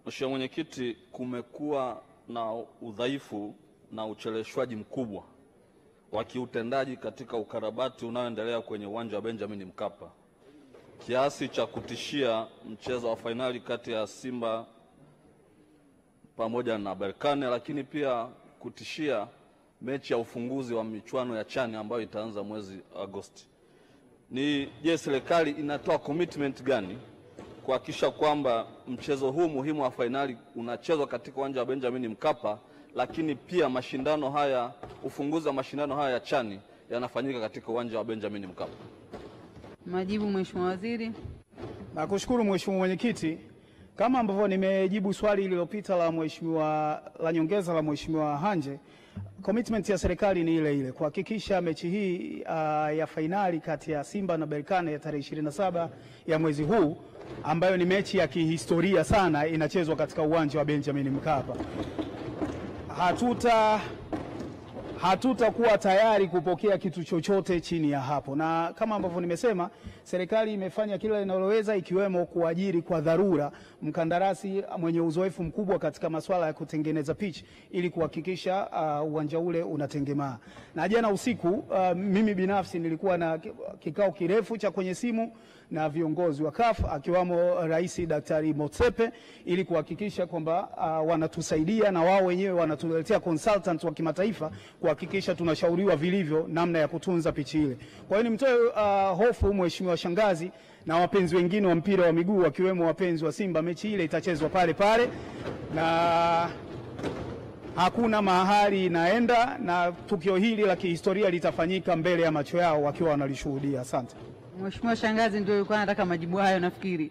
Mheshimiwa Mwenyekiti, kumekuwa na udhaifu na ucheleweshwaji mkubwa wa kiutendaji katika ukarabati unaoendelea kwenye uwanja wa Benjamin Mkapa, kiasi cha kutishia mchezo wa fainali kati ya Simba pamoja na Berkane, lakini pia kutishia mechi ya ufunguzi wa michuano ya CHAN ambayo itaanza mwezi Agosti. Je, serikali inatoa commitment gani kuhakikisha kwamba mchezo huu muhimu wa fainali unachezwa katika uwanja wa Benjamin Mkapa, lakini pia mashindano haya, ufunguzi wa mashindano haya ya CHAN yanafanyika katika uwanja wa Benjamin Mkapa? Majibu, Mheshimiwa Waziri. Nakushukuru Mheshimiwa Mwenyekiti. Kama ambavyo nimejibu swali lililopita la nyongeza la Mheshimiwa Hanje, commitment ya serikali ni ile ile, kuhakikisha mechi hii ya fainali kati ya Simba na Berkane ya tarehe 27 ya mwezi huu, ambayo ni mechi ya kihistoria sana, inachezwa katika uwanja wa Benjamin Mkapa. Hatutakuwa tayari kupokea kitu chochote chini ya hapo, na kama ambavyo nimesema, serikali imefanya kila linaloweza, ikiwemo kuajiri kwa dharura mkandarasi mwenye uzoefu mkubwa katika masuala ya kutengeneza pitch ili kuhakikisha uwanja ule unatengemaa. Na jana usiku mimi binafsi nilikuwa na kikao kirefu cha kwenye simu na viongozi wa CAF akiwamo Rais Daktari Motsepe ili kuhakikisha kwamba wanatusaidia na wao wenyewe wanatuletea consultants wa kimataifa kuhakikisha tunashauriwa vilivyo namna ya kutunza pichi ile. Kwa hiyo nimtoe hofu Mheshimiwa Shangazi na wapenzi wengine wa mpira wa miguu wakiwemo wapenzi wa Simba, mechi ile itachezwa pale pale na hakuna mahali inaenda, na tukio hili la kihistoria litafanyika mbele ya macho yao wakiwa wanalishuhudia. Asante. Mheshimiwa Shangazi ndio alikuwa anataka majibu hayo nafikiri.